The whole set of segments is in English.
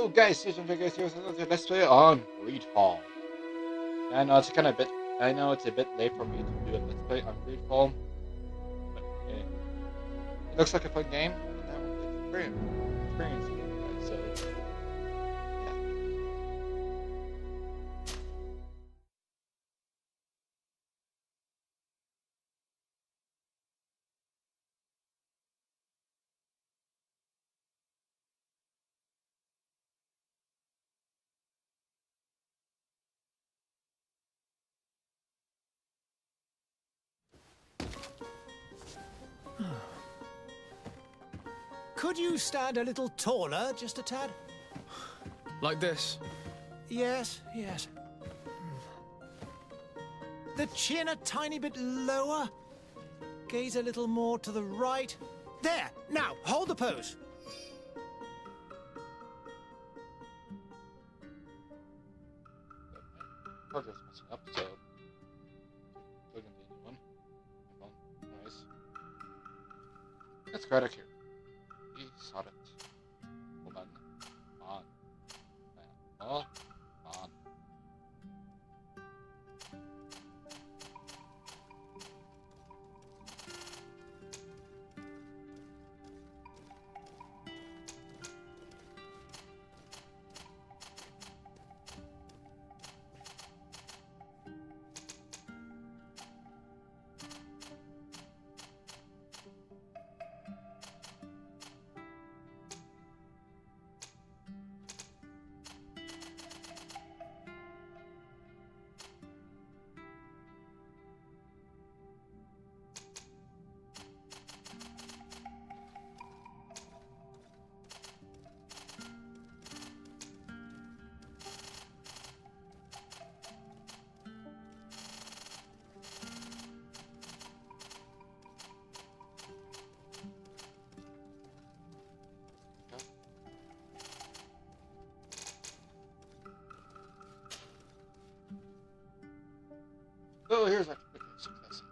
Hello guys, let's play on Greedfall. I know it's kind of bit. I know it's a bit late for me to do a let's play on Greedfall, but it looks like a fun game, and I want to experience it, guys. So yeah. Could you stand a little taller, just a tad? Like this? Yes, yes. The chin a tiny bit lower. Gaze a little more to the right. There! Now, hold the pose. Progress messing up, so we'll continue on. Nice. Let's go out here. We saw it. Hold on. On. So here's our successes.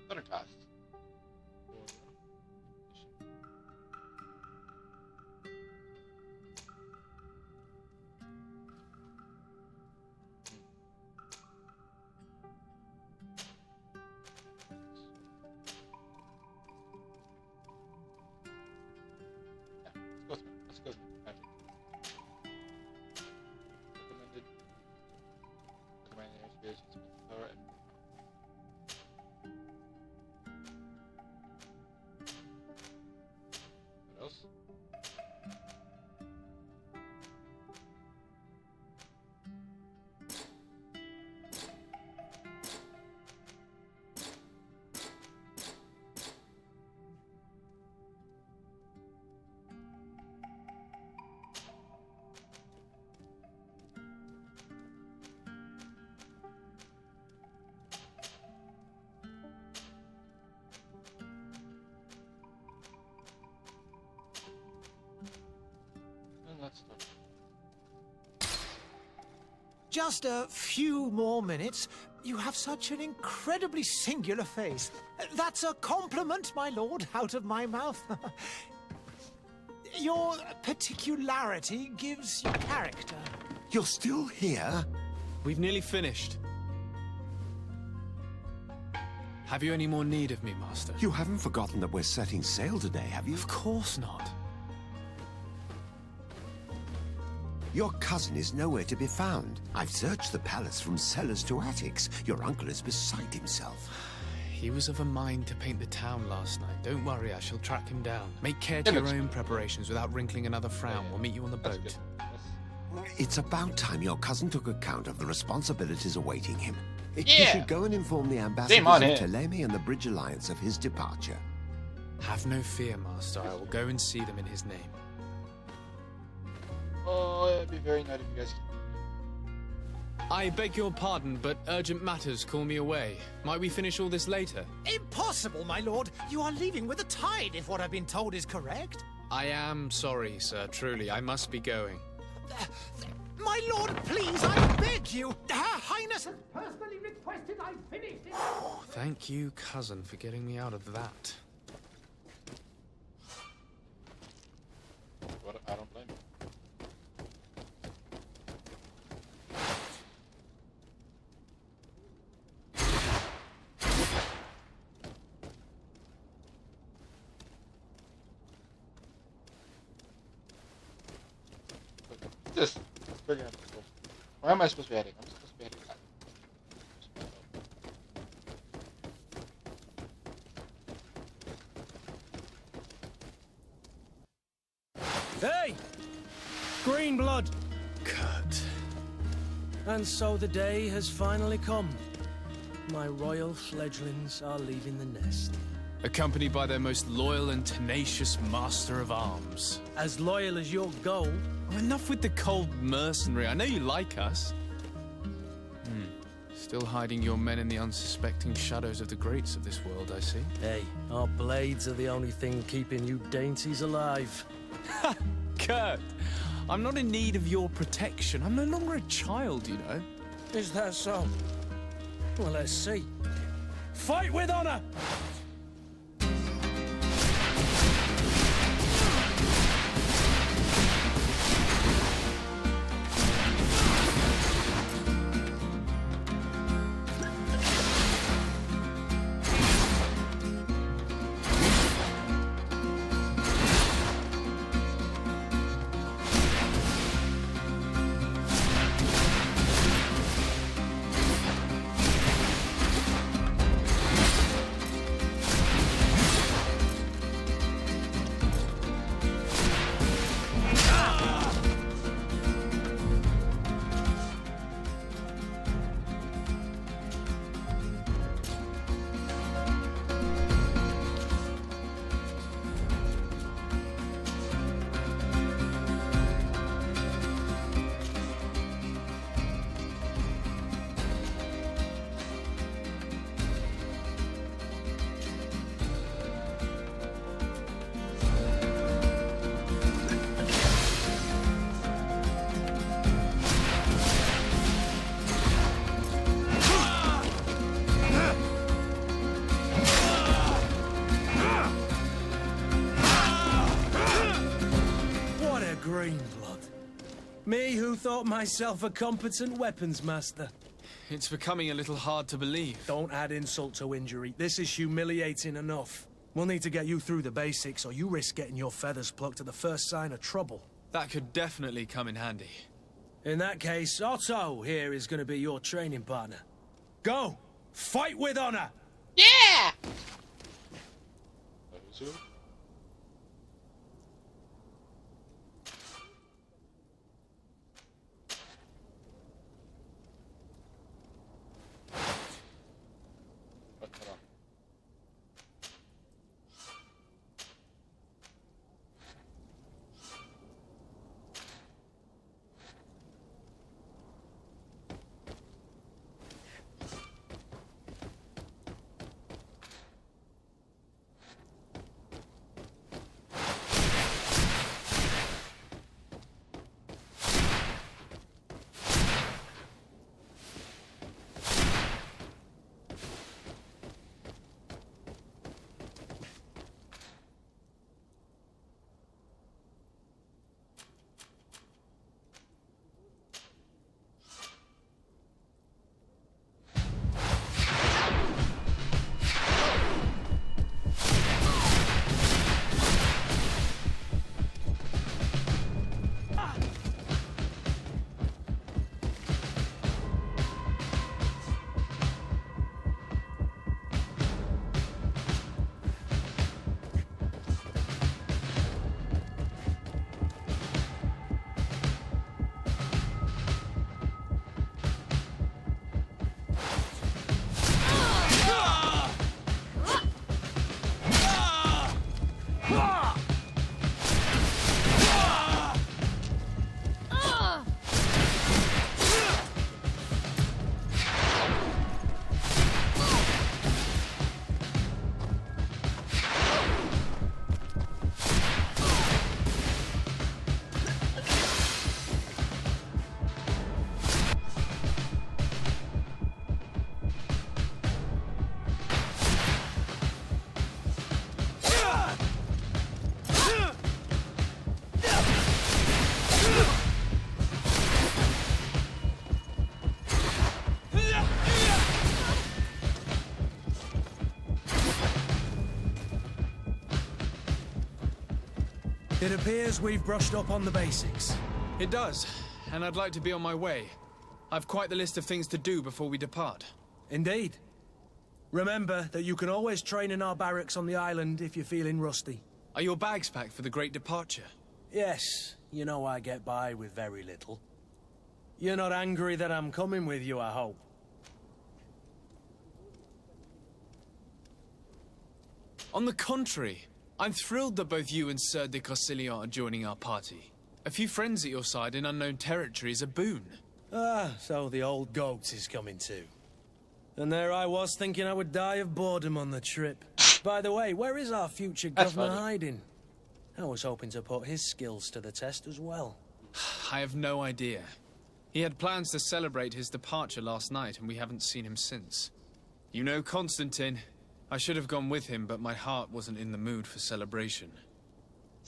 Better cost. Let's go through. Magic. Recommended. Command airspace. Power and what else? Let's start. Just a few more minutes. You have such an incredibly singular face. That's a compliment, my lord, out of my mouth. Your particularity gives you character. You're still here? We've nearly finished. Have you any more need of me, Master? You haven't forgotten that we're setting sail today, have you? Of course not. Your cousin is nowhere to be found. I've searched the palace from cellars to attics. Your uncle is beside himself. He was of a mind to paint the town last night. Don't worry, I shall track him down. Make care to your own preparations without wrinkling another frown. We'll meet you on the boat. It's about time your cousin took account of the responsibilities awaiting him. You Yeah. should go and inform the Shame ambassadors on of him. Ptolemy and the Bridge Alliance of his departure. Have no fear, Master. I will go and see them in his name. Oh, it'd be very nice if you guys. I beg your pardon, but urgent matters call me away. Might we finish all this later? Impossible, my lord. You are leaving with the tide, if what I've been told is correct. I am sorry, sir. Truly, I must be going. My lord, please, I beg you. Her Highness has personally requested I finish it. Thank you, cousin, for getting me out of that. What? I don't blame you. This pretty uncomfortable. Where am I supposed to be heading? I'm supposed to be heading back. Hey! Green blood! Kurt. And so the day has finally come. My royal fledglings are leaving the nest. Accompanied by their most loyal and tenacious master of arms. As loyal as your gold. Oh, enough with the cold mercenary. I know you like us. Still hiding your men in the unsuspecting shadows of the greats of this world, I see. Hey, our blades are the only thing keeping you dainties alive. Kurt, I'm not in need of your protection. I'm no longer a child, you know. Is that so? Well, let's see. Fight with honor! Green blood. Me who thought myself a competent weapons master. It's becoming a little hard to believe. Don't add insult to injury. This is humiliating enough. We'll need to get you through the basics, or you risk getting your feathers plucked at the first sign of trouble. That could definitely come in handy. In that case, Otto here is going to be your training partner. Go! Fight with honor! Yeah! It appears we've brushed up on the basics. It does, and I'd like to be on my way. I've quite the list of things to do before we depart. Indeed. Remember that you can always train in our barracks on the island if you're feeling rusty. Are your bags packed for the great departure? Yes, you know I get by with very little. You're not angry that I'm coming with you, I hope. On the contrary, I'm thrilled that both you and Sir de Corsillon are joining our party. A few friends at your side in unknown territory is a boon. Ah, so the old goat is coming too. And there I was thinking I would die of boredom on the trip. By the way, where is our future governor hiding? I was hoping to put his skills to the test as well. I have no idea. He had plans to celebrate his departure last night, and we haven't seen him since. You know Constantine. I should have gone with him, but my heart wasn't in the mood for celebration.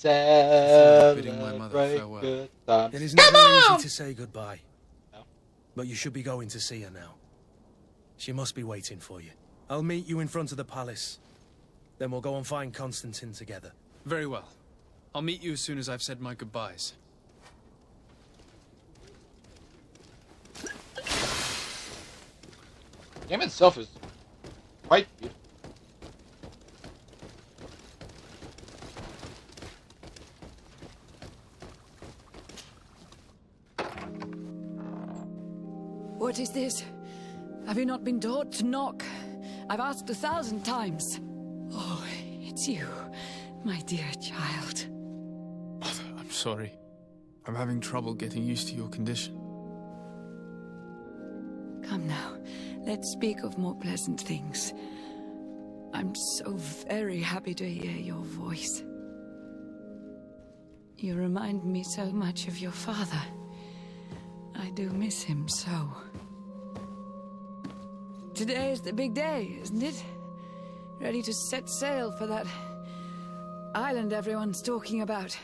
Bidding my mother farewell. It is never easy to say goodbye. No. But you should be going to see her now. She must be waiting for you. I'll meet you in front of the palace. Then we'll go and find Constantine together. Very well. I'll meet you as soon as I've said my goodbyes. The game itself is quite beautiful. What is this? Have you not been taught to knock? I've asked 1,000 times. Oh, it's you, my dear child. Mother, I'm sorry. I'm having trouble getting used to your condition. Come now, let's speak of more pleasant things. I'm so very happy to hear your voice. You remind me so much of your father. I do miss him so. Today is the big day, isn't it? Ready to set sail for that island everyone's talking about.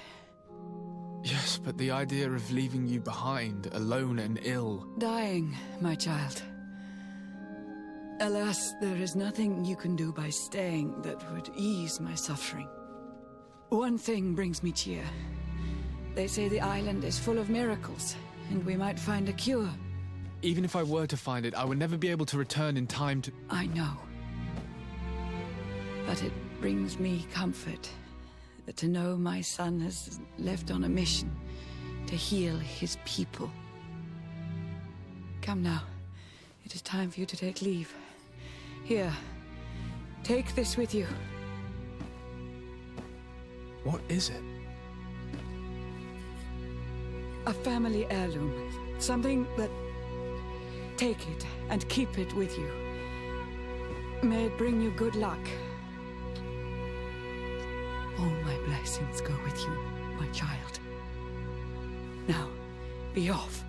Yes, but the idea of leaving you behind, alone and ill... Dying, my child. Alas, there is nothing you can do by staying that would ease my suffering. One thing brings me cheer. They say the island is full of miracles, and we might find a cure. Even if I were to find it, I would never be able to return in time to... I know. But it brings me comfort to know my son has left on a mission to heal his people. Come now. It is time for you to take leave. Here, take this with you. What is it? A family heirloom. Something that... Take it and keep it with you. May it bring you good luck. All my blessings go with you, my child. Now, be off.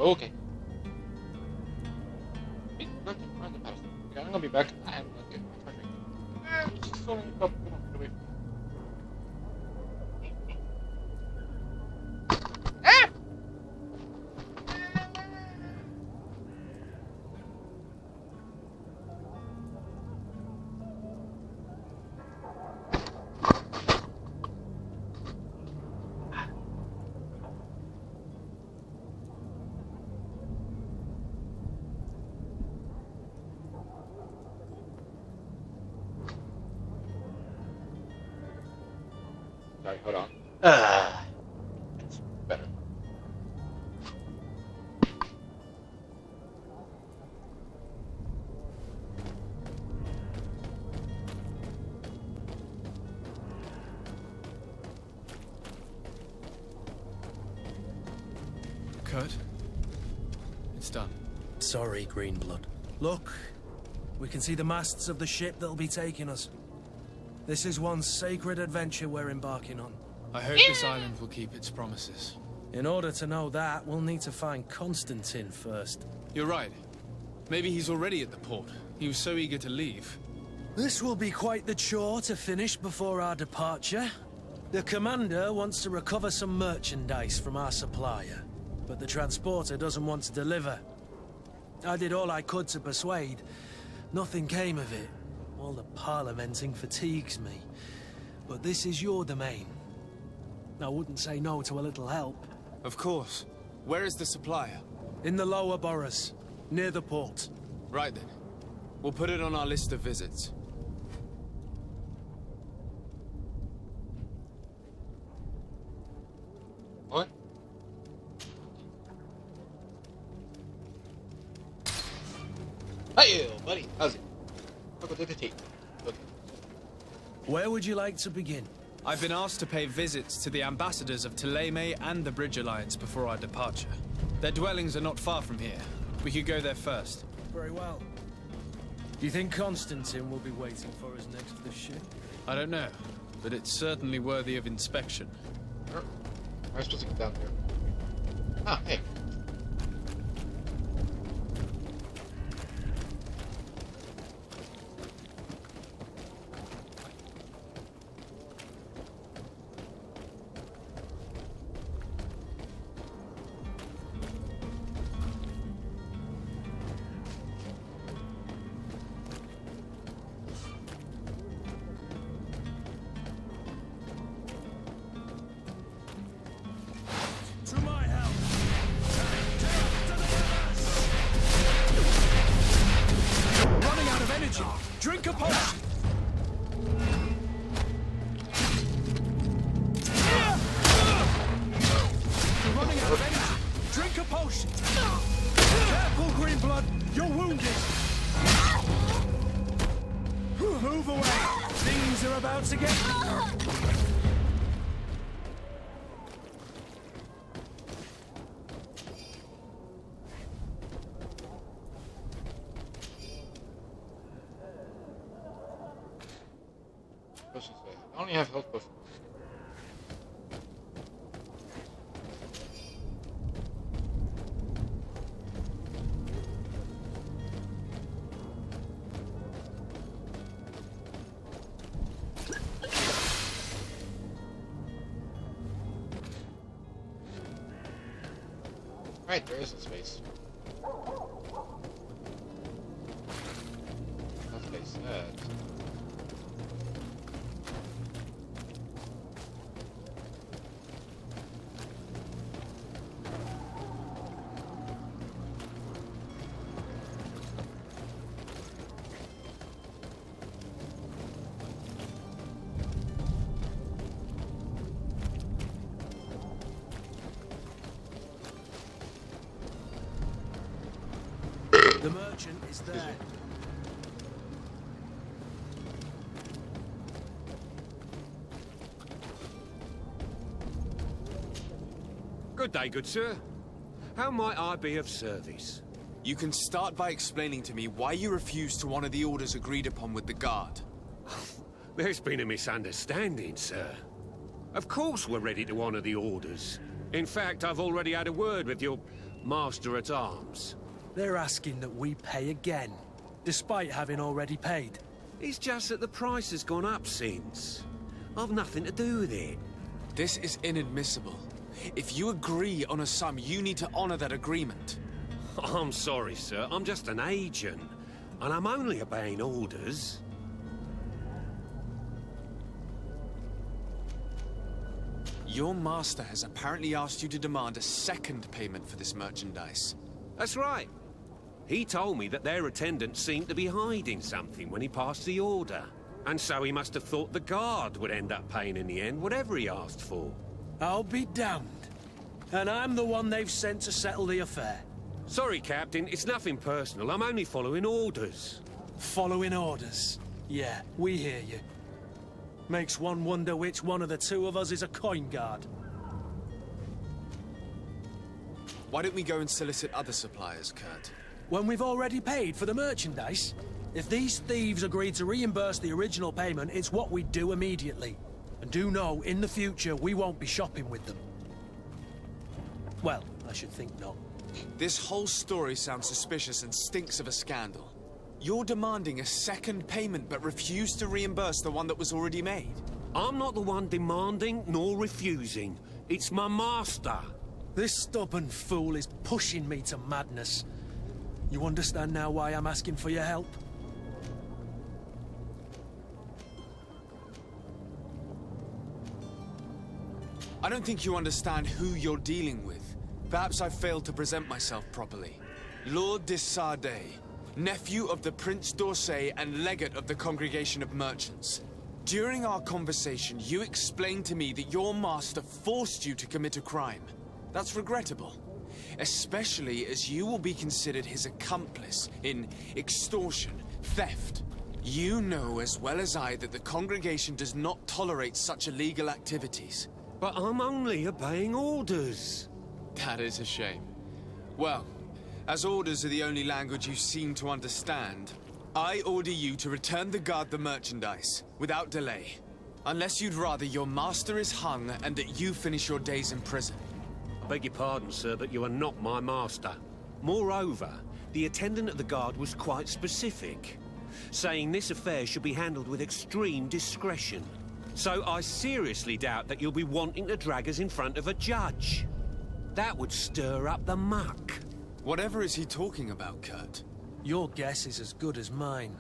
Okay. Okay. I'm gonna be back. I am okay. Perfect. So many problems. Come on, get away from me. Sorry, hold on. It's better. Kurt? It's done. Sorry, Greenblood. Look, we can see the masts of the ship that'll be taking us. This is one sacred adventure we're embarking on. I hope this island will keep its promises. In order to know that, we'll need to find Constantine first. You're right. Maybe he's already at the port. He was so eager to leave. This will be quite the chore to finish before our departure. The commander wants to recover some merchandise from our supplier, but the transporter doesn't want to deliver. I did all I could to persuade. Nothing came of it. All the parliamenting fatigues me. But this is your domain. I wouldn't say no to a little help. Of course. Where is the supplier? In the lower boroughs, near the port. Right then. We'll put it on our list of visits. What? Hey, buddy. How's it? Look at the tea. Okay. Where would you like to begin? I've been asked to pay visits to the ambassadors of Thélème and the Bridge Alliance before our departure. Their dwellings are not far from here. We could go there first. Very well. Do you think Constantine will be waiting for us next to the ship? I don't know, but it's certainly worthy of inspection. Where am I supposed to get down there? Ah, hey. To my help! Running out of energy! Drink a potion! You're running out of energy! Drink a potion! Careful, Greenblood! You're wounded! Move away! Things are about to get... Potions there. I only have health potions. Right, there is a space. That space said. The merchant is there. Good day, good sir. How might I be of service? You can start by explaining to me why you refused to honor the orders agreed upon with the guard. There's been a misunderstanding, sir. Of course we're ready to honor the orders. In fact, I've already had a word with your master-at-arms. They're asking that we pay again, despite having already paid. It's just that the price has gone up since. I've nothing to do with it. This is inadmissible. If you agree on a sum, you need to honor that agreement. I'm sorry, sir. I'm just an agent. And I'm only obeying orders. Your master has apparently asked you to demand a second payment for this merchandise. That's right. He told me that their attendants seemed to be hiding something when he passed the order. And so he must have thought the guard would end up paying in the end, whatever he asked for. I'll be damned. And I'm the one they've sent to settle the affair. Sorry, Captain. It's nothing personal. I'm only following orders. Following orders. Yeah, we hear you. Makes one wonder which one of the two of us is a coin guard. Why don't we go and solicit other suppliers, Kurt? When we've already paid for the merchandise? If these thieves agree to reimburse the original payment, it's what we do immediately. And do know, in the future, we won't be shopping with them. Well, I should think not. This whole story sounds suspicious and stinks of a scandal. You're demanding a second payment but refuse to reimburse the one that was already made. I'm not the one demanding nor refusing. It's my master. This stubborn fool is pushing me to madness. You understand now why I'm asking for your help? I don't think you understand who you're dealing with. Perhaps I failed to present myself properly. Lord de Sardet, nephew of the Prince d'Orsay and legate of the Congregation of Merchants. During our conversation, you explained to me that your master forced you to commit a crime. That's regrettable, especially as you will be considered his accomplice in extortion, theft. You know as well as I that the Congregation does not tolerate such illegal activities. But I'm only obeying orders. That is a shame. Well, as orders are the only language you seem to understand, I order you to return the guard the merchandise, without delay. Unless you'd rather your master is hung and that you finish your days in prison. I beg your pardon, sir, but you are not my master. Moreover, the attendant at the guard was quite specific, saying this affair should be handled with extreme discretion. So I seriously doubt that you'll be wanting to drag us in front of a judge. That would stir up the muck. Whatever is he talking about, Kurt? Your guess is as good as mine.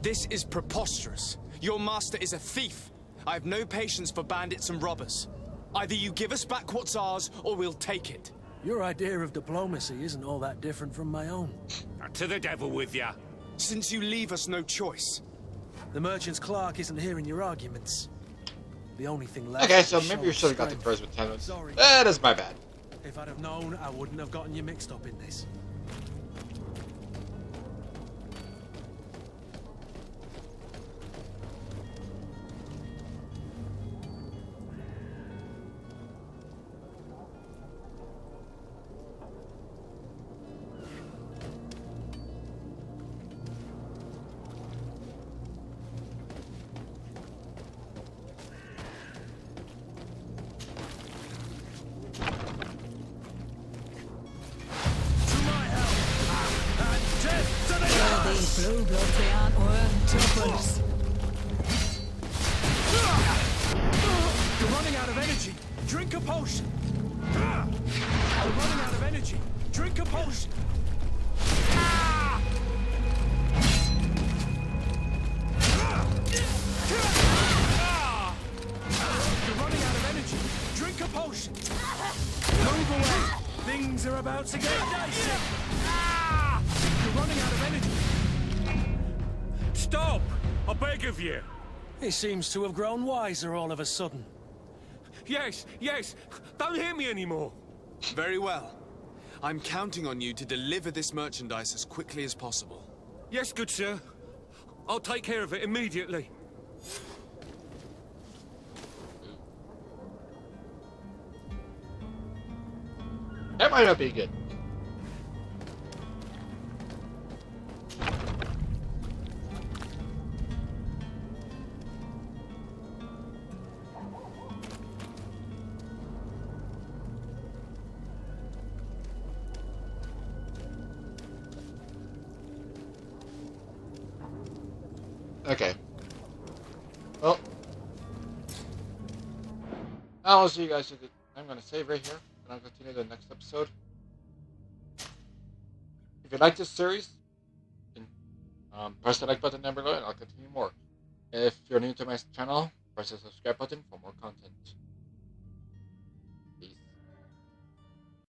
This is preposterous. Your master is a thief. I have no patience for bandits and robbers. Either you give us back what's ours, or we'll take it. Your idea of diplomacy isn't all that different from my own. To the devil with ya. Since you leave us no choice. The merchant's clerk isn't hearing your arguments. The only thing left. Okay, so is maybe show you should have got the strength. first with 10 minutes. Sorry. That is my bad. If I'd have known, I wouldn't have gotten you mixed up in this. You're running out of energy. Drink a potion. You're running out of energy. Drink a potion. You're running out of energy. Drink a potion. Move away. Things are about to get dicey. You're running out of energy. Stop! I beg of you. He seems to have grown wiser all of a sudden. Yes, yes. Don't hit me anymore. Very well. I'm counting on you to deliver this merchandise as quickly as possible. Yes, good sir. I'll take care of it immediately. That might not be good. Okay. Well, I'll see you guys. I'm going to save right here, and I'll continue the next episode. If you like this series, then press the like button down below, and I'll continue more. If you're new to my channel, press the subscribe button for more content.